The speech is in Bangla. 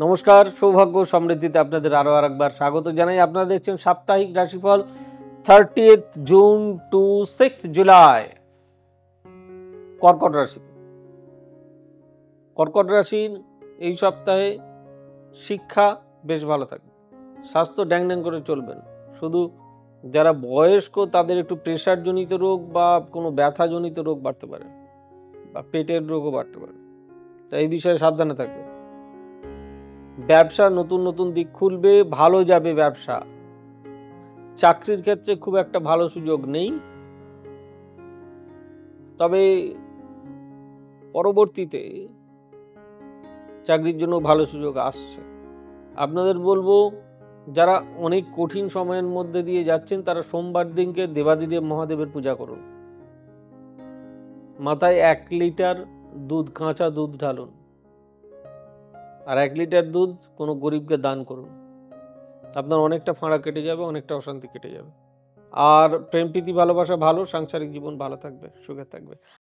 নমস্কার, সৌভাগ্য সমৃদ্ধিতে আপনাদের আরও আরেকবার স্বাগত জানাই। আপনারা দেখছেন সাপ্তাহিক রাশিফল 30 জুন টু 6 জুলাই। কর্কট রাশি। কর্কট রাশির এই সপ্তাহে শিক্ষা বেশ ভালো থাকবে, স্বাস্থ্য ড্যাং ড্যাং করে চলবেন। শুধু যারা বয়স্ক তাদের একটু প্রেশারজনিত রোগ বা কোনো ব্যথাজনিত রোগ বাড়তে পারে, বা পেটের রোগও বাড়তে পারে, তাই এই বিষয়ে সাবধানে থাকবে। ব্যবসা নতুন নতুন দিক খুলবে, ভালো যাবে ব্যবসা। চাকরির ক্ষেত্রে খুব একটা ভালো সুযোগ নেই, তবে পরবর্তীতে চাকরির জন্য ভালো সুযোগ আসছে। আপনাদের বলবো, যারা অনেক কঠিন সময়ের মধ্যে দিয়ে যাচ্ছেন তারা সোমবার দিনকে দেবাদিদেব মহাদেবের পূজা করুন। মাথায় 1 লিটার দুধ, কাঁচা দুধ ঢালুন, আর 1 লিটার দুধ কোনো গরিবকে দান করুন। আপনার অনেকটা ফাঁড়া কেটে যাবে, অনেকটা অশান্তি কেটে যাবে। আর প্রেম প্রীতি ভালোবাসা ভালো, সাংসারিক জীবন ভালো থাকবে, সুখে থাকবে।